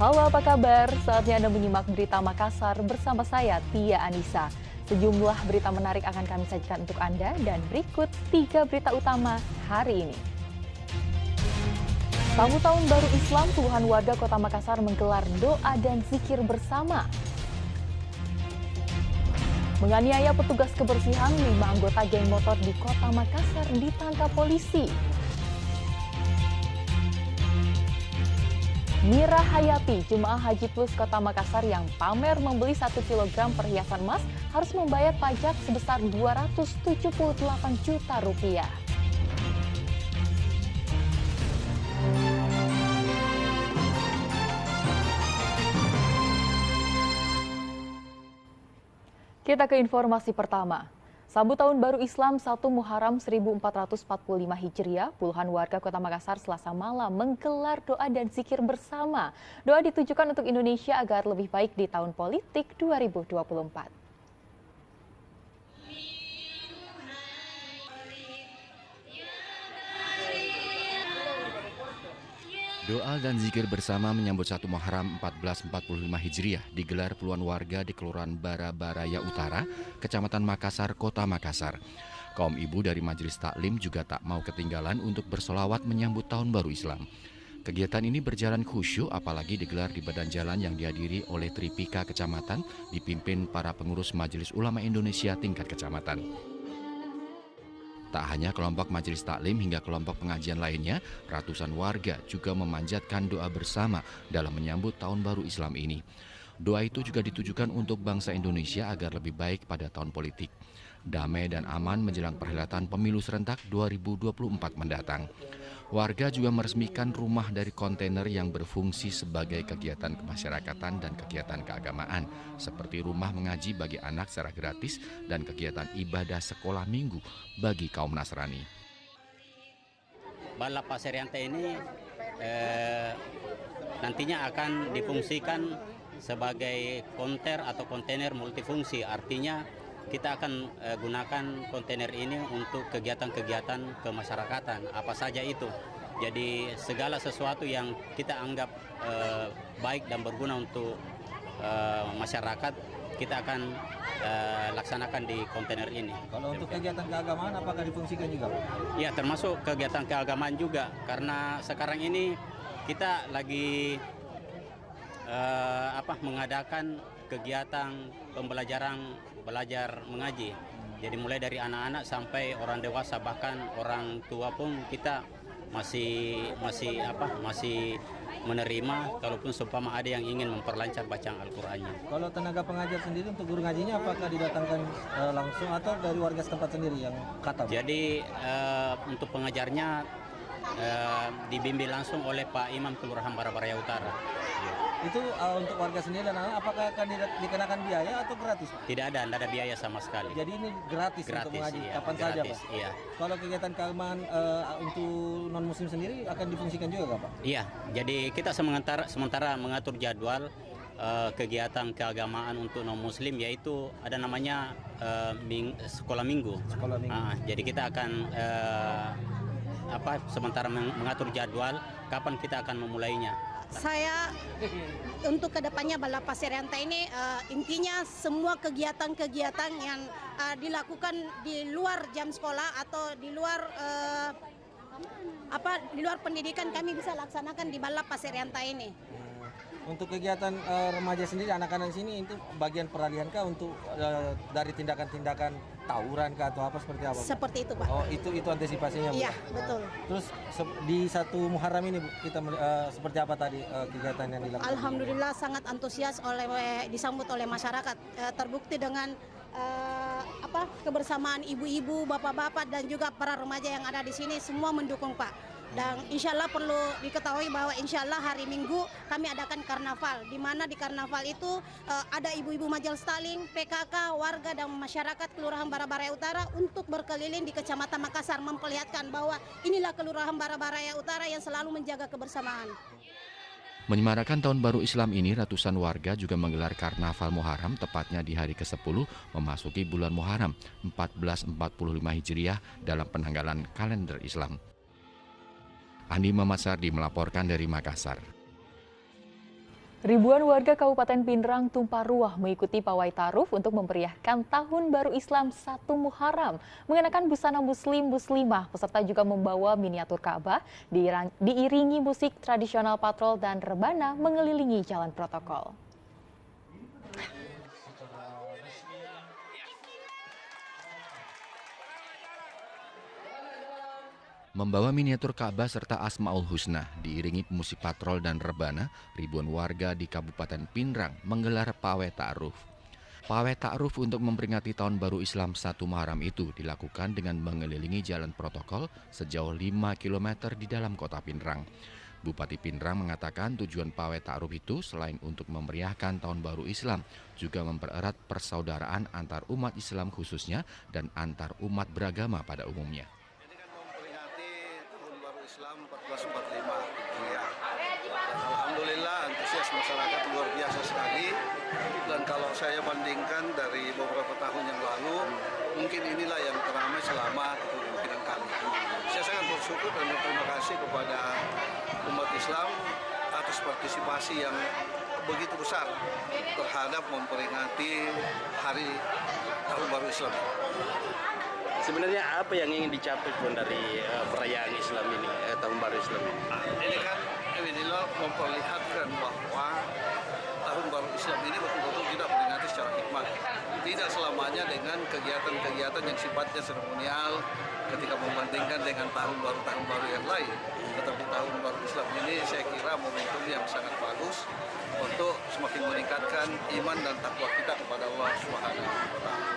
Halo, apa kabar? Saatnya Anda menyimak berita Makassar bersama saya, Tia Anissa. Sejumlah berita menarik akan kami sajikan untuk Anda dan berikut 3 berita utama hari ini. Sambut Tahun Baru Islam, puluhan warga Kota Makassar menggelar doa dan zikir bersama. Menganiaya petugas kebersihan, 5 anggota geng motor di Kota Makassar ditangkap polisi. Mira Hayati, jemaah Haji Plus Kota Makassar yang pamer membeli 1 kg perhiasan emas harus membayar pajak sebesar Rp278 juta. Kita ke informasi pertama. Sambut Tahun Baru Islam 1 Muharram 1445 Hijriah, puluhan warga Kota Makassar Selasa malam menggelar doa dan zikir bersama. Doa ditujukan untuk Indonesia agar lebih baik di tahun politik 2024. Doa dan zikir bersama menyambut 1 Muharram 1445 Hijriah digelar puluhan warga di Kelurahan Bara-Baraya Utara, Kecamatan Makassar, Kota Makassar. Kaum ibu dari Majelis Taklim juga tak mau ketinggalan untuk bersolawat menyambut Tahun Baru Islam. Kegiatan ini berjalan khusyuk apalagi digelar di badan jalan yang dihadiri oleh Tripika Kecamatan dipimpin para pengurus Majelis Ulama Indonesia tingkat kecamatan. Tak hanya kelompok majelis taklim hingga kelompok pengajian lainnya, ratusan warga juga memanjatkan doa bersama dalam menyambut Tahun Baru Islam ini. Doa itu juga ditujukan untuk bangsa Indonesia agar lebih baik pada tahun politik, damai dan aman menjelang perhelatan pemilu serentak 2024 mendatang. Warga juga meresmikan rumah dari kontainer yang berfungsi sebagai kegiatan kemasyarakatan dan kegiatan keagamaan, seperti rumah mengaji bagi anak secara gratis dan kegiatan ibadah sekolah minggu bagi kaum Nasrani. Balap Pasir Yantai ini nantinya akan difungsikan sebagai konter atau kontainer multifungsi, artinya kita akan gunakan kontainer ini untuk kegiatan-kegiatan kemasyarakatan, apa saja itu. Jadi segala sesuatu yang kita anggap baik dan berguna untuk masyarakat, kita akan laksanakan di kontainer ini. Kalau untuk kegiatan keagamaan apakah difungsikan juga? Ya, termasuk kegiatan keagamaan juga, karena sekarang ini kita lagi mengadakan kegiatan pembelajaran belajar mengaji. Jadi mulai dari anak-anak sampai orang dewasa, bahkan orang tua pun kita masih menerima kalaupun seumpama ada yang ingin memperlancar bacaan Al-Qur'annya. Kalau tenaga pengajar sendiri untuk guru ngajinya apakah didatangkan langsung atau dari warga setempat sendiri yang khatam? Jadi untuk pengajarnya dibimbing langsung oleh Pak Imam Kelurahan Bara-Baraya Utara. Itu untuk warga sendiri dan anak apakah akan dikenakan biaya atau gratis? Tidak ada biaya sama sekali. Jadi ini gratis untuk mengaji iya, kapan gratis, saja, Pak? Iya. Kalau kegiatan keagamaan untuk non-muslim sendiri akan difungsikan juga, Pak? Iya, jadi kita sementara mengatur jadwal kegiatan keagamaan untuk non-muslim, yaitu ada namanya sekolah minggu. Sekolah minggu. Jadi kita akan sementara mengatur jadwal kapan kita akan memulainya. Saya untuk kedepannya Balap Pasir Yantai ini intinya semua kegiatan-kegiatan yang dilakukan di luar jam sekolah atau di luar di luar pendidikan kami bisa laksanakan di Balap Pasir Yantai ini. Untuk kegiatan remaja sendiri, anak-anak sini itu bagian peralihan kah untuk dari tindakan-tindakan tawuran kah atau apa seperti apa? Seperti itu, Pak. Oh, itu antisipasinya, Bu? Iya, betul. Terus di 1 Muharram ini, Bu, kita seperti apa tadi kegiatan yang dilakukan? Alhamdulillah sangat antusias disambut oleh masyarakat. Terbukti dengan kebersamaan ibu-ibu, bapak-bapak dan juga para remaja yang ada di sini semua mendukung, Pak. Dan insya Allah perlu diketahui bahwa insya Allah hari Minggu kami adakan karnaval, di mana di karnaval itu ada ibu-ibu Majelis Taklim, PKK, warga dan masyarakat Kelurahan Bara-Baraya Utara untuk berkeliling di Kecamatan Makassar memperlihatkan bahwa inilah Kelurahan Bara-Baraya Utara yang selalu menjaga kebersamaan. Menyemarakan Tahun Baru Islam ini, ratusan warga juga menggelar Karnaval Muharram tepatnya di hari ke-10 memasuki bulan Muharram 1445 Hijriah dalam penanggalan kalender Islam. Andi Mamat Sardi melaporkan dari Makassar. Ribuan warga Kabupaten Pindrang tumpah ruah mengikuti pawai ta'aruf untuk memeriahkan Tahun Baru Islam 1 Muharram. Mengenakan busana muslimah, peserta juga membawa miniatur Ka'bah, diiringi musik tradisional patrol dan rebana mengelilingi jalan protokol. Membawa miniatur Ka'bah serta Asmaul Husna, diiringi pemusik patrol dan rebana, ribuan warga di Kabupaten Pindrang menggelar pawai ta'aruf. Pawai ta'aruf untuk memperingati Tahun Baru Islam 1 Muharram itu dilakukan dengan mengelilingi jalan protokol sejauh 5 km di dalam kota Pindrang. Bupati Pindrang mengatakan tujuan pawai ta'aruf itu selain untuk memeriahkan Tahun Baru Islam, juga mempererat persaudaraan antar umat Islam khususnya dan antar umat beragama pada umumnya. Islam 1445 ya. Alhamdulillah antusias masyarakat luar biasa sekali, dan kalau saya bandingkan dari beberapa tahun yang lalu, mungkin inilah yang teramai selama kepemimpinan kami. Saya sangat bersyukur dan berterima kasih kepada umat Islam atas partisipasi yang begitu besar terhadap memperingati hari Tahun Baru Islam. Sebenarnya apa yang ingin dicapai pun dari perayaan Islam ini, Tahun Baru Islam ini? Ini kan memperlihatkan bahwa Tahun Baru Islam ini betul-betul kita peringati secara hikmat. Tidak selamanya dengan kegiatan-kegiatan yang sifatnya seremonial ketika membandingkan dengan tahun baru yang lain. Tetapi Tahun Baru Islam ini saya kira momentum yang sangat bagus untuk semakin meningkatkan iman dan takwa kita kepada Allah Subhanahu wa Ta'ala.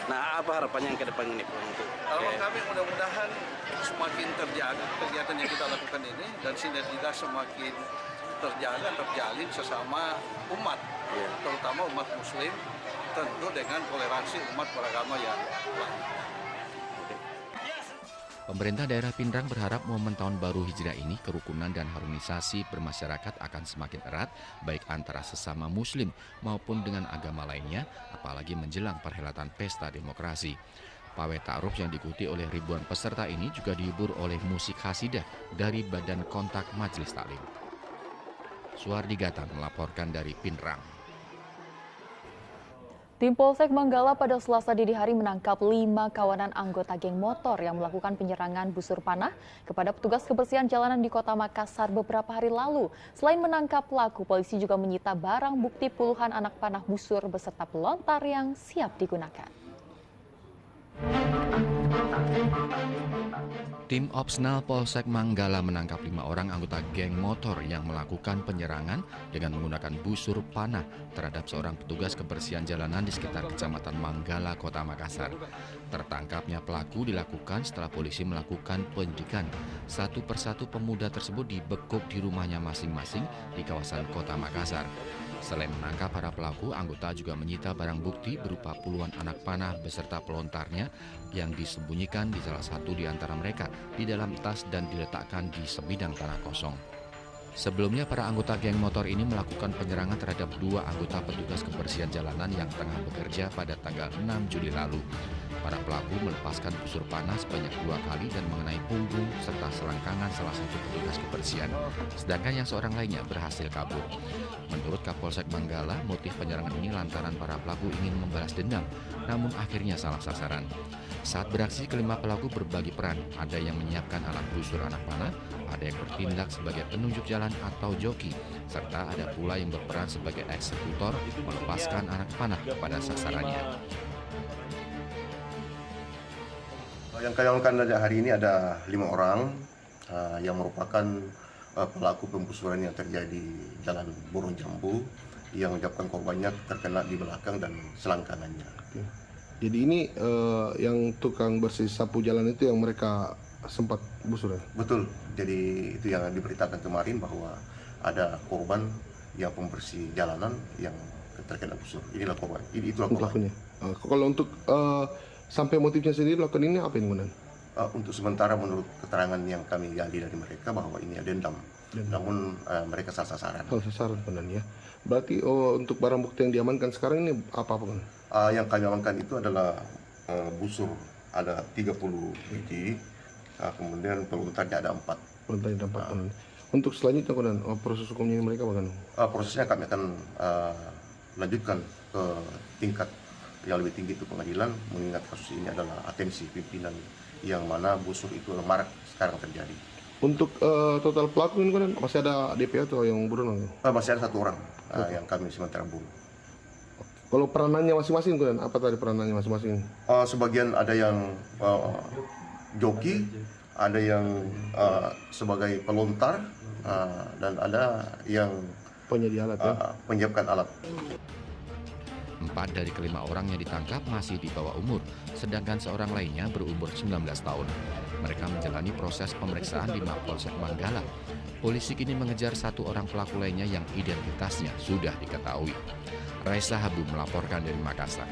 Nah, apa harapannya yang ke depan ini untuk harapan kami mudah-mudahan semakin terjaga kegiatan yang kita lakukan ini, dan sinergitas semakin terjalin sesama umat, terutama umat Muslim, tentu dengan toleransi umat beragama yang lain. Pemerintah daerah Pindrang berharap momen Tahun Baru Hijriah ini kerukunan dan harmonisasi bermasyarakat akan semakin erat, baik antara sesama Muslim maupun dengan agama lainnya, apalagi menjelang perhelatan pesta demokrasi. Pawai ta'aruf yang diikuti oleh ribuan peserta ini juga dihibur oleh musik khasidah dari Badan Kontak Majelis Taklim. Suardi Gatan melaporkan dari Pindrang. Tim Polsek Manggala pada Selasa dini hari menangkap 5 kawanan anggota geng motor yang melakukan penyerangan busur panah kepada petugas kebersihan jalanan di Kota Makassar beberapa hari lalu. Selain menangkap pelaku, polisi juga menyita barang bukti puluhan anak panah busur beserta pelontar yang siap digunakan. Tim Opsnal Polsek Manggala menangkap 5 orang anggota geng motor yang melakukan penyerangan dengan menggunakan busur panah terhadap seorang petugas kebersihan jalanan di sekitar Kecamatan Manggala, Kota Makassar. Tertangkapnya pelaku dilakukan setelah polisi melakukan penyidikan. Satu persatu pemuda tersebut dibekuk di rumahnya masing-masing di kawasan Kota Makassar. Selain menangkap para pelaku, anggota juga menyita barang bukti berupa puluhan anak panah beserta pelontarnya yang disembunyikan di salah satu di antara mereka di dalam tas dan diletakkan di sebidang tanah kosong. Sebelumnya, para anggota geng motor ini melakukan penyerangan terhadap 2 anggota petugas kebersihan jalanan yang tengah bekerja pada tanggal 6 Juli lalu. Para pelaku melepaskan busur panah sebanyak 2 kali dan mengenai punggung serta selangkangan salah satu petugas kebersihan, sedangkan yang seorang lainnya berhasil kabur. Menurut Kapolsek Manggala, motif penyerangan ini lantaran para pelaku ingin membalas dendam, namun akhirnya salah sasaran. Saat beraksi, kelima pelaku berbagi peran. Ada yang menyiapkan alat busur anak panah, ada yang bertindak sebagai penunjuk jalan atau joki, serta ada pula yang berperan sebagai eksekutor melepaskan anak panah kepada sasarannya. Yang kami amankan hari ini ada 5 orang yang merupakan pelaku pembusuran yang terjadi di Jalan Burung Jambu, yang menyebabkan korbannya terkena di belakang dan selangkangannya. Oke. Jadi ini yang tukang bersih sapu jalan itu yang mereka sempat busur ya? Betul. Jadi itu yang diberitakan kemarin bahwa ada korban yang pembersih jalanan yang terkena busur. Inilah korban. Itulah korban. Kalau untuk sampai motifnya sendiri lakukan ini apa yang benar? Untuk sementara menurut keterangan yang kami gali dari mereka bahwa ini ada dendam. Namun mereka salah sasaran. Salah sasaran benar ya. Berarti untuk barang bukti yang diamankan sekarang ini apa benar? Yang kami amankan itu adalah busur ada 30 biji, kemudian pelontarnya ada 4. Pelontarnya ada 4 benar. Untuk selanjutnya Komandan, proses hukumnya ini mereka bagaimana? Prosesnya kami akan lanjutkan ke tingkat yang lebih tinggi, itu pengadilan, mengingat kasus ini adalah atensi pimpinan yang mana busur itu marak sekarang terjadi. Untuk total pelaku ini Komandan, masih ada DP atau yang buron? Masih ada 1 orang yang kami sementara bunuh. Kalau peranannya masing-masing Komandan, apa tadi peranannya masing-masing? Sebagian ada yang joki, ada yang sebagai pelontar, dan ada yang Penyedia alat ya? menyiapkan alat. 4 dari ke-5 orang yang ditangkap masih di bawah umur, sedangkan seorang lainnya berumur 19 tahun. Mereka menjalani proses pemeriksaan di Mapolsek Manggala. Polisi kini mengejar 1 orang pelaku lainnya yang identitasnya sudah diketahui. Raisa Habu melaporkan dari Makassar.